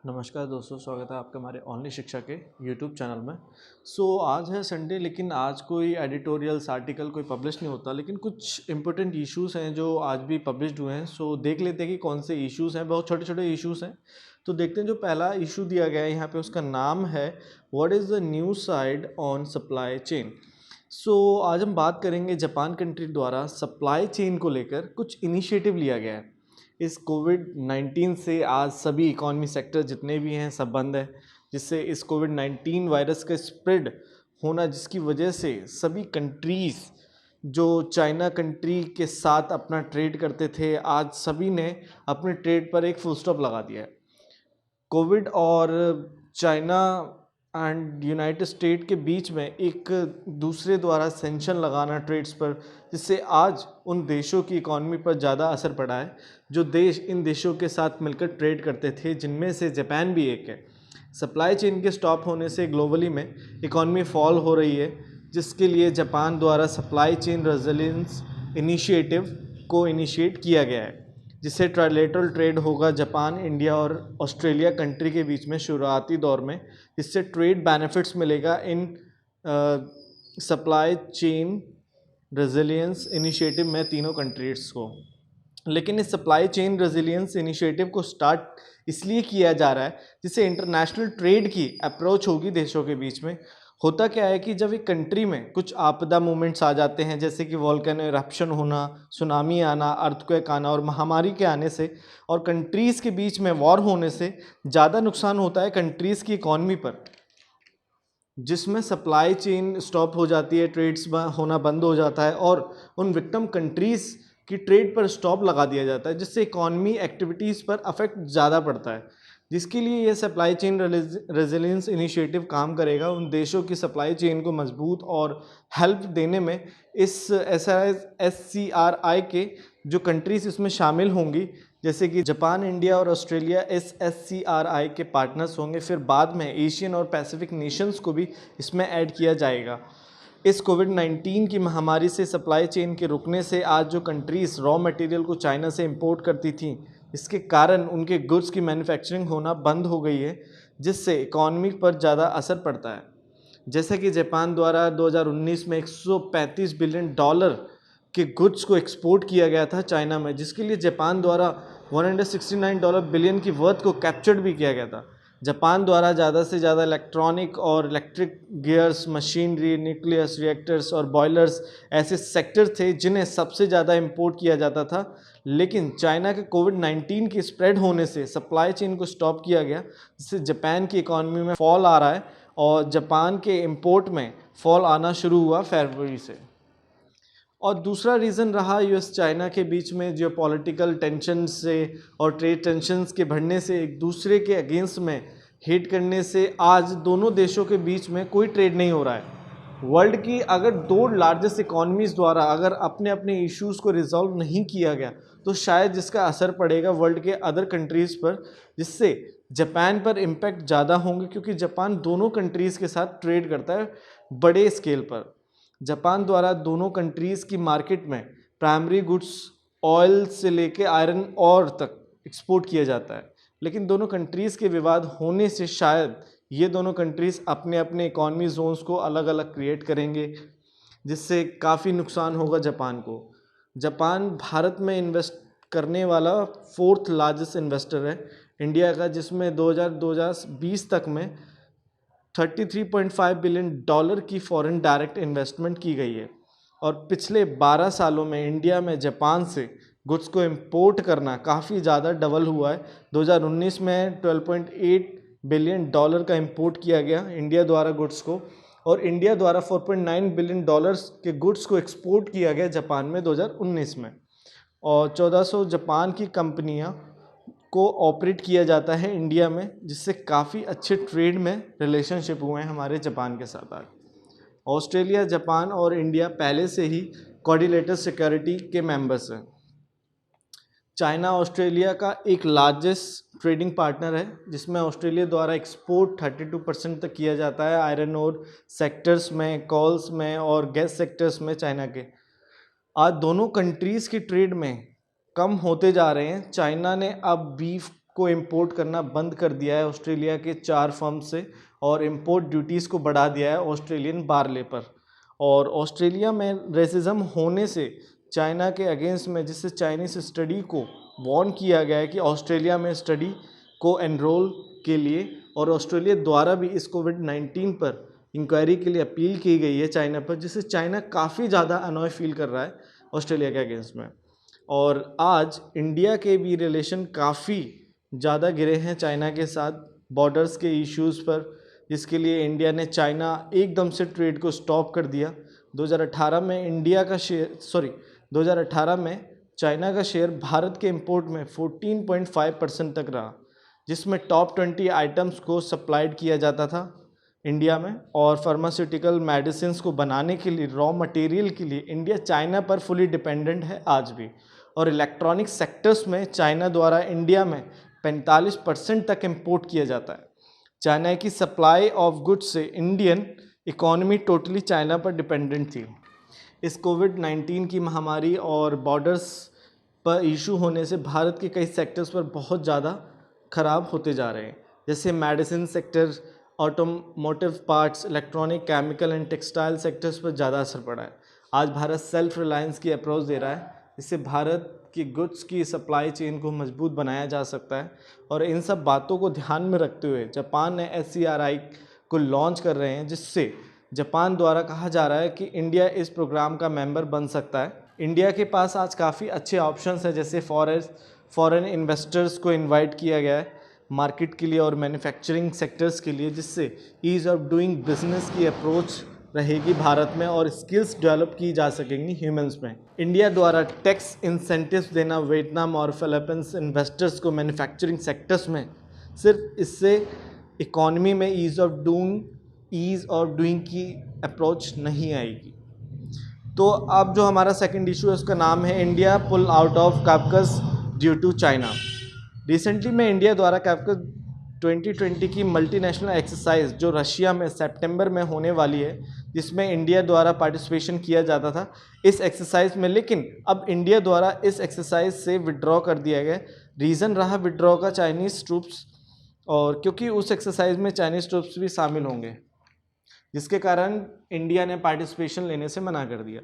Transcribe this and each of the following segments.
नमस्कार दोस्तों, स्वागत है आपका हमारे ऑनलाइन शिक्षा के यूट्यूब चैनल में। आज है संडे, लेकिन आज कोई एडिटोरियल्स आर्टिकल कोई पब्लिश नहीं होता, लेकिन कुछ इंपॉर्टेंट इश्यूज़ हैं जो आज भी पब्लिश्ड हुए हैं। देख लेते हैं कि कौन से इश्यूज़ हैं। बहुत छोटे छोटे इश्यूज़ हैं, तो देखते हैं। जो पहला इशू दिया गया है यहाँ पे, उसका नाम है what is the new side on supply chain. आज हम बात करेंगे जापान कंट्री द्वारा सप्लाई चेन को लेकर कुछ इनिशिएटिव लिया गया है। इस कोविड-19 से आज सभी इकॉनमी सेक्टर जितने भी हैं सब बंद है, जिससे इस कोविड-19 वायरस का स्प्रेड होना, जिसकी वजह से सभी कंट्रीज़ जो चाइना कंट्री के साथ अपना ट्रेड करते थे, आज सभी ने अपने ट्रेड पर एक फुल स्टॉप लगा दिया है। कोविड और चाइना एंड यूनाइटेड स्टेट के बीच में एक दूसरे द्वारा सेंक्शन लगाना ट्रेड्स पर, जिससे आज उन देशों की इकॉनमी पर ज़्यादा असर पड़ा है जो देश इन देशों के साथ मिलकर ट्रेड करते थे, जिनमें से जापान भी एक है। सप्लाई चेन के स्टॉप होने से ग्लोबली में इकॉनमी फॉल हो रही है, जिसके लिए जापान द्वारा सप्लाई चेन रेजिलियंस इनिशिएटिव को इनिशिएट किया गया है, जिससे ट्राइलेटरल ट्रेड होगा जापान, इंडिया और ऑस्ट्रेलिया कंट्री के बीच में शुरुआती दौर में। इससे ट्रेड बेनिफिट्स मिलेगा in supply chain resilience initiative में तीनों कंट्रीज़ को। लेकिन इस सप्लाई चेन रेजिलियंस इनिशिएटिव को स्टार्ट इसलिए किया जा रहा है जिससे इंटरनेशनल ट्रेड की अप्रोच होगी देशों के बीच में। होता क्या है कि जब एक कंट्री में कुछ आपदा मूवमेंट्स आ जाते हैं, जैसे कि वोल्केनो इरप्शन होना, सुनामी आना, अर्थक्वेक आना और महामारी के आने से, और कंट्रीज़ के बीच में वॉर होने से ज़्यादा नुकसान होता है कंट्रीज़ की इकॉनमी पर, जिसमें सप्लाई चेन स्टॉप हो जाती है, ट्रेड्स होना बंद हो जाता है और उन विक्टिम कंट्रीज़ की ट्रेड पर स्टॉप लगा दिया जाता है, जिससे इकॉनमी एक्टिविटीज़ पर अफेक्ट ज़्यादा पड़ता है। जिसके लिए ये सप्लाई चेन रेजिलियंस इनिशिएटिव काम करेगा उन देशों की सप्लाई चेन को मजबूत और हेल्प देने में। इस SCRI के जो कंट्रीज़ इसमें शामिल होंगी, जैसे कि जापान, इंडिया और ऑस्ट्रेलिया SCRI के पार्टनर्स होंगे। फिर बाद में एशियन और पैसिफिक नेशंस को भी इसमें ऐड किया जाएगा। इस कोविड-19 की महामारी से सप्लाई चेन के रुकने से आज जो कंट्रीज़ रॉ मटेरियल को चाइना से इंपोर्ट करती थी, इसके कारण उनके गुड्स की मैन्युफैक्चरिंग होना बंद हो गई है, जिससे इकॉनमी पर ज़्यादा असर पड़ता है। जैसे कि जापान द्वारा 2019 में $135 बिलियन के गुड्स को एक्सपोर्ट किया गया था चाइना में, जिसके लिए जापान द्वारा $169 बिलियन की वर्थ को कैप्चर्ड भी किया गया था। जापान द्वारा ज़्यादा से ज़्यादा इलेक्ट्रॉनिक और electric gears, machinery, nucleus reactors और बॉयलर्स ऐसे सेक्टर थे जिन्हें सबसे ज़्यादा इंपोर्ट किया जाता था। लेकिन चाइना के कोविड-19 के स्प्रेड होने से सप्लाई चेन को स्टॉप किया गया, जिससे जापान की इकॉनमी में फॉल आ रहा है और जापान के इंपोर्ट में फॉल आना शुरू हुआ फरवरी से। और दूसरा रीज़न रहा यूएस चाइना के बीच में जियोपॉलिटिकल टेंशन से और ट्रेड टेंशन्स के बढ़ने से, एक दूसरे के अगेंस्ट में हेट करने से आज दोनों देशों के बीच में कोई ट्रेड नहीं हो रहा है। वर्ल्ड की अगर दो लार्जेस्ट इकॉनमीज़ द्वारा अगर अपने अपने इश्यूज़ को रिजॉल्व नहीं किया गया, तो शायद जिसका असर पड़ेगा वर्ल्ड के अदर कंट्रीज़ पर, जिससे जापान पर इम्पैक्ट ज़्यादा होंगे, क्योंकि जापान दोनों कंट्रीज़ के साथ ट्रेड करता है बड़े स्केल पर। जापान द्वारा दोनों कंट्रीज़ की मार्केट में प्राइमरी गुड्स ऑयल से लेके आयरन और तक एक्सपोर्ट किया जाता है। लेकिन दोनों कंट्रीज़ के विवाद होने से शायद ये दोनों कंट्रीज़ अपने अपने इकॉनमी जोन्स को अलग अलग क्रिएट करेंगे, जिससे काफ़ी नुकसान होगा जापान को। जापान भारत में इन्वेस्ट करने वाला 4th लार्जेस्ट इन्वेस्टर है इंडिया का, जिसमें 2020 तक में $33.5 बिलियन की फॉरेन डायरेक्ट इन्वेस्टमेंट की गई है। और पिछले 12 सालों में इंडिया में जापान से गुड्स को इंपोर्ट करना काफ़ी ज़्यादा डबल हुआ है। 2019 में $12.8 बिलियन का इंपोर्ट किया गया इंडिया द्वारा गुड्स को, और इंडिया द्वारा $4.9 बिलियन के गुड्स को एक्सपोर्ट किया गया जापान में 2019 में। और 1400 जापान की कंपनियां को ऑपरेट किया जाता है इंडिया में, जिससे काफ़ी अच्छे ट्रेड में रिलेशनशिप हुए हैं हमारे जापान के साथ। आज ऑस्ट्रेलिया, जापान और इंडिया पहले से ही कोऑर्डिनेटर सिक्योरिटी के मेंबर्स हैं। चाइना ऑस्ट्रेलिया का एक लार्जेस्ट ट्रेडिंग पार्टनर है, जिसमें ऑस्ट्रेलिया द्वारा एक्सपोर्ट 32% तक किया जाता है आयरन और सेक्टर्स में, कॉल्स में और गैस सेक्टर्स में चाइना के। आज दोनों कंट्रीज़ की ट्रेड में कम होते जा रहे हैं। चाइना ने अब बीफ को इंपोर्ट करना बंद कर दिया है ऑस्ट्रेलिया के 4 फर्म से, और इंपोर्ट ड्यूटीज़ को बढ़ा दिया है ऑस्ट्रेलियन बार्ले पर। और ऑस्ट्रेलिया में रेसिज्म होने से चाइना के अगेंस्ट में, जिससे चाइनीस स्टडी को वार्न किया गया है कि ऑस्ट्रेलिया में स्टडी को एनरोल के लिए, और ऑस्ट्रेलिया द्वारा भी इस कोविड-19 पर इंक्वायरी के लिए अपील की गई है चाइना पर, जिससे चाइना काफ़ी ज़्यादा अनॉय फील कर रहा है ऑस्ट्रेलिया के अगेंस्ट में। और आज इंडिया के भी रिलेशन काफ़ी ज़्यादा गिरे हैं चाइना के साथ बॉर्डर्स के इश्यूज़ पर, जिसके लिए इंडिया ने चाइना एकदम से ट्रेड को स्टॉप कर दिया। 2018 में 2018 में चाइना का शेयर भारत के इंपोर्ट में 14.5% तक रहा, जिसमें टॉप 20 आइटम्स को सप्लाइड किया जाता था इंडिया में। और फार्मास्यूटिकल मेडिसिन को बनाने के लिए, रॉ मटेरियल के लिए इंडिया चाइना पर फुली डिपेंडेंट है आज भी। और इलेक्ट्रॉनिक सेक्टर्स में चाइना द्वारा इंडिया में 45% तक इंपोर्ट किया जाता है। चाइना की सप्लाई ऑफ गुड्स से इंडियन इकोनॉमी टोटली चाइना पर डिपेंडेंट थी। इस कोविड-19 की महामारी और बॉर्डर्स पर इशू होने से भारत के कई सेक्टर्स पर बहुत ज़्यादा ख़राब होते जा रहे हैं, जैसे medicine sector, automotive parts, electronic, chemical and textile sectors पर ज़्यादा असर पड़ा है। आज भारत सेल्फ रिलायंस की अप्रोच दे रहा है, इससे भारत की गुड्स की सप्लाई चेन को मजबूत बनाया जा सकता है। और इन सब बातों को ध्यान में रखते हुए जापान ने SCRI को लॉन्च कर रहे हैं, जिससे जापान द्वारा कहा जा रहा है कि इंडिया इस प्रोग्राम का मेंबर बन सकता है। इंडिया के पास आज काफ़ी अच्छे ऑप्शंस हैं, जैसे फॉरेन इन्वेस्टर्स को इनवाइट किया गया है मार्केट के लिए और मैन्युफैक्चरिंग सेक्टर्स के लिए, जिससे ईज़ ऑफ डूइंग बिजनेस की अप्रोच रहेगी भारत में और स्किल्स डेवलप की जा सकेंगी ह्यूमंस में। इंडिया द्वारा टैक्स इंसेंटिव्स देना वियतनाम और फिलीपींस इन्वेस्टर्स को मैन्युफैक्चरिंग सेक्टर्स में, सिर्फ इससे इकॉनमी में ईज़ ऑफ डूइंग की अप्रोच नहीं आएगी। तो अब जो हमारा सेकंड इशू है उसका नाम है इंडिया पुल आउट ऑफ काप्कस ड्यू टू चाइना। रिसेंटली में इंडिया द्वारा काप्कस 2020 की मल्टीनेशनल एक्सरसाइज जो रशिया में सितंबर में होने वाली है, जिसमें इंडिया द्वारा पार्टिसिपेशन किया जाता था इस एक्सरसाइज में, लेकिन अब इंडिया द्वारा इस एक्सरसाइज से विड्रॉ कर दिया गया। रीज़न रहा विड्रॉ का चाइनीज़ ट्रूप्स, और क्योंकि उस एक्सरसाइज में चाइनीज़ ट्रूप्स भी शामिल होंगे, जिसके कारण इंडिया ने पार्टिसिपेशन लेने से मना कर दिया।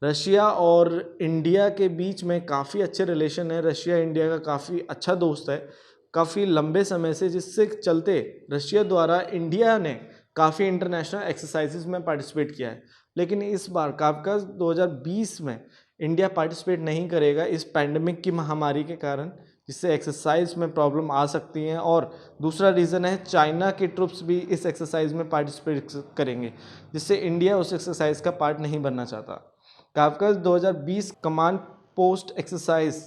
रशिया और इंडिया के बीच में काफ़ी अच्छे रिलेशन है, रशिया इंडिया का काफ़ी अच्छा दोस्त है काफ़ी लंबे समय से, जिससे चलते रशिया द्वारा इंडिया ने काफ़ी इंटरनेशनल एक्सरसाइजेज में पार्टिसिपेट किया है। लेकिन इस बार काप्कस 2020 में इंडिया पार्टिसिपेट नहीं करेगा इस पैंडमिक की महामारी के कारण, जिससे एक्सरसाइज में प्रॉब्लम आ सकती हैं। और दूसरा रीज़न है चाइना के ट्रुप्स भी इस एक्सरसाइज में पार्टिसिपेट करेंगे, जिससे इंडिया उस एक्सरसाइज का पार्ट नहीं बनना चाहता। काप्कस 2020 कमांड पोस्ट एक्सरसाइज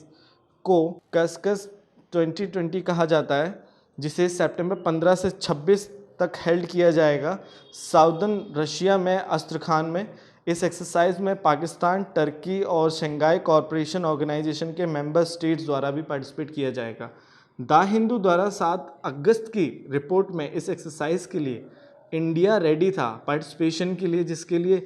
को कस्कस 2020 कहा जाता है, जिसे सितंबर 15 से 26 तक हेल्ड किया जाएगा साउदर्न रशिया में अस्त्रखान में। इस एक्सरसाइज में पाकिस्तान, टर्की और शंघाई कॉरपोरेशन ऑर्गेनाइजेशन के मेंबर स्टेट्स द्वारा भी पार्टिसिपेट किया जाएगा। द हिंदू द्वारा 7 अगस्त की रिपोर्ट में इस एक्सरसाइज के लिए इंडिया रेडी था पार्टिसिपेशन के लिए, जिसके लिए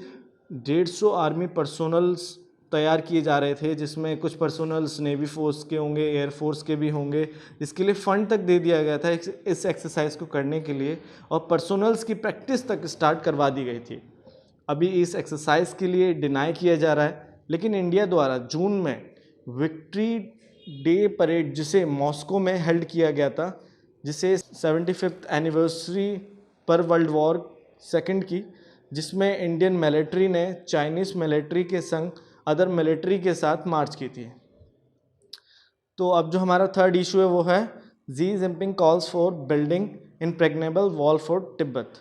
150 आर्मी पर्सोनल्स तैयार किए जा रहे थे, जिसमें कुछ पर्सोनल्स नेवी फोर्स के होंगे, एयरफोर्स के भी होंगे। इसके लिए फ़ंड तक दे दिया गया था इस एक्सरसाइज को करने के लिए, और पर्सोनल्स की प्रैक्टिस तक स्टार्ट करवा दी गई थी। अभी इस एक्सरसाइज के लिए डिनाई किया जा रहा है, लेकिन इंडिया द्वारा जून में विक्ट्री डे परेड, जिसे मॉस्को में हेल्ड किया गया था, जिसे 75th एनिवर्सरी पर वर्ल्ड वॉर सेकेंड की, जिसमें इंडियन मिलिट्री ने चाइनीज़ मिलिट्री के संग अदर मिलिट्री के साथ मार्च की थी। तो अब जो हमारा थर्ड इशू है वो है Xi Jinping calls for building impregnable wall for Tibet.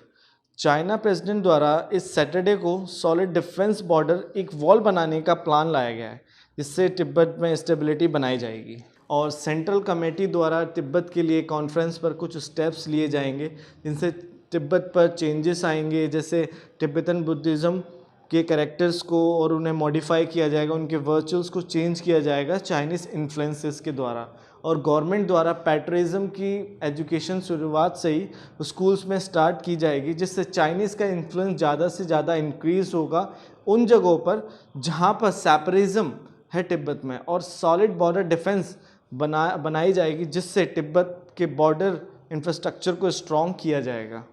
China president द्वारा इस सैटरडे को सॉलिड डिफेंस बॉर्डर एक वॉल बनाने का प्लान लाया गया है, जिससे तिब्बत में स्टेबिलिटी बनाई जाएगी। और सेंट्रल कमेटी द्वारा तिब्बत के लिए कॉन्फ्रेंस पर कुछ स्टेप्स लिए जाएंगे, जिनसे तिब्बत पर चेंजेस आएंगे, जैसे तिब्बतन बुद्धिज़्म के कैरेक्टर्स को और उन्हें मॉडिफाई किया जाएगा, उनके वर्चुअल्स को चेंज किया जाएगा चाइनीज़ इन्फ्लुएंसेस के द्वारा। और गवर्नमेंट द्वारा पैट्रियटिज्म की एजुकेशन शुरुआत से ही स्कूल्स में स्टार्ट की जाएगी, जिससे चाइनीज़ का इन्फ्लुएंस ज़्यादा से ज़्यादा इंक्रीज़ होगा उन जगहों पर जहाँ पर सेपरेटिज्म है तिब्बत में। और सॉलिड बॉर्डर डिफेंस बनाई जाएगी, जिससे तिब्बत के बॉर्डर इंफ्रास्ट्रक्चर को स्ट्रॉन्ग किया जाएगा।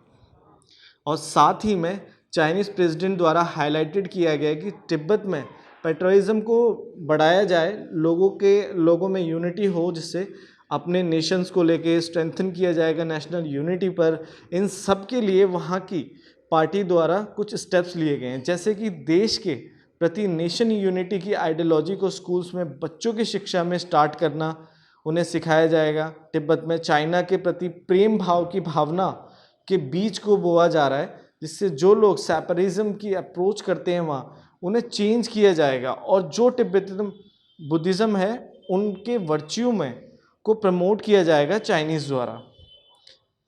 और साथ ही में चाइनीज़ प्रेसिडेंट द्वारा हाईलाइटेड किया गया कि तिब्बत में पेट्रोलिज्म को बढ़ाया जाए, लोगों में यूनिटी हो, जिससे अपने नेशंस को लेके स्ट्रेंथन किया जाएगा नेशनल यूनिटी पर। इन सब के लिए वहाँ की पार्टी द्वारा कुछ स्टेप्स लिए गए हैं, जैसे कि देश के प्रति नेशन यूनिटी की आइडियोलॉजी को स्कूल्स में बच्चों की शिक्षा में स्टार्ट करना, उन्हें सिखाया जाएगा। तिब्बत में चाइना के प्रति प्रेम भाव की भावना के बीज को बोआ जा रहा है, जिससे जो लोग सेपरिज्म की अप्रोच करते हैं वहाँ, उन्हें चेंज किया जाएगा। और जो तिब्बतिज्म बुद्धिज़्म है उनके वर्च्यू में को प्रमोट किया जाएगा चाइनीज़ द्वारा।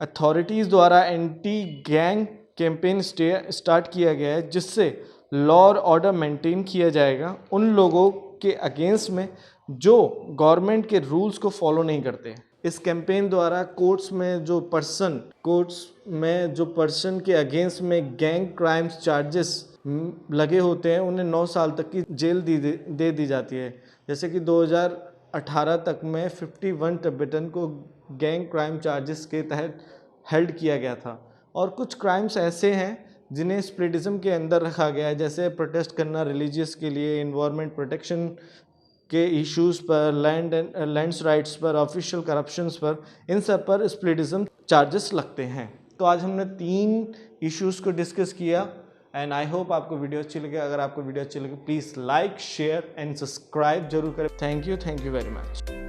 अथॉरिटीज़ द्वारा एंटी गैंग कैंपेन स्टार्ट किया गया है, जिससे लॉ और ऑर्डर मेंटेन किया जाएगा उन लोगों के अगेंस्ट में जो गवर्नमेंट के रूल्स को फॉलो नहीं करते। इस कैंपेन द्वारा कोर्ट्स में जो पर्सन के अगेंस्ट में गैंग क्राइम्स चार्जेस लगे होते हैं, उन्हें 9 साल तक की जेल दे दी जाती है। जैसे कि 2018 तक में 51 तिब्बतन को गैंग क्राइम चार्जेस के तहत हेल्ड किया गया था। और कुछ क्राइम्स ऐसे हैं जिन्हें स्प्लिटिज्म के अंदर रखा गया है, जैसे प्रोटेस्ट करना रिलीजियस के लिए, एनवायरनमेंट प्रोटेक्शन के इश्यूज़ पर, लैंड्स राइट्स पर, ऑफिशियल करप्शंस पर, इन सब पर स्प्लिटिज्म चार्जेस लगते हैं। तो आज हमने 3 इश्यूज़ को डिस्कस किया एंड आई होप आपको वीडियो अच्छी लगे। अगर आपको वीडियो अच्छी लगे please like, share and subscribe जरूर करें। Thank you very much.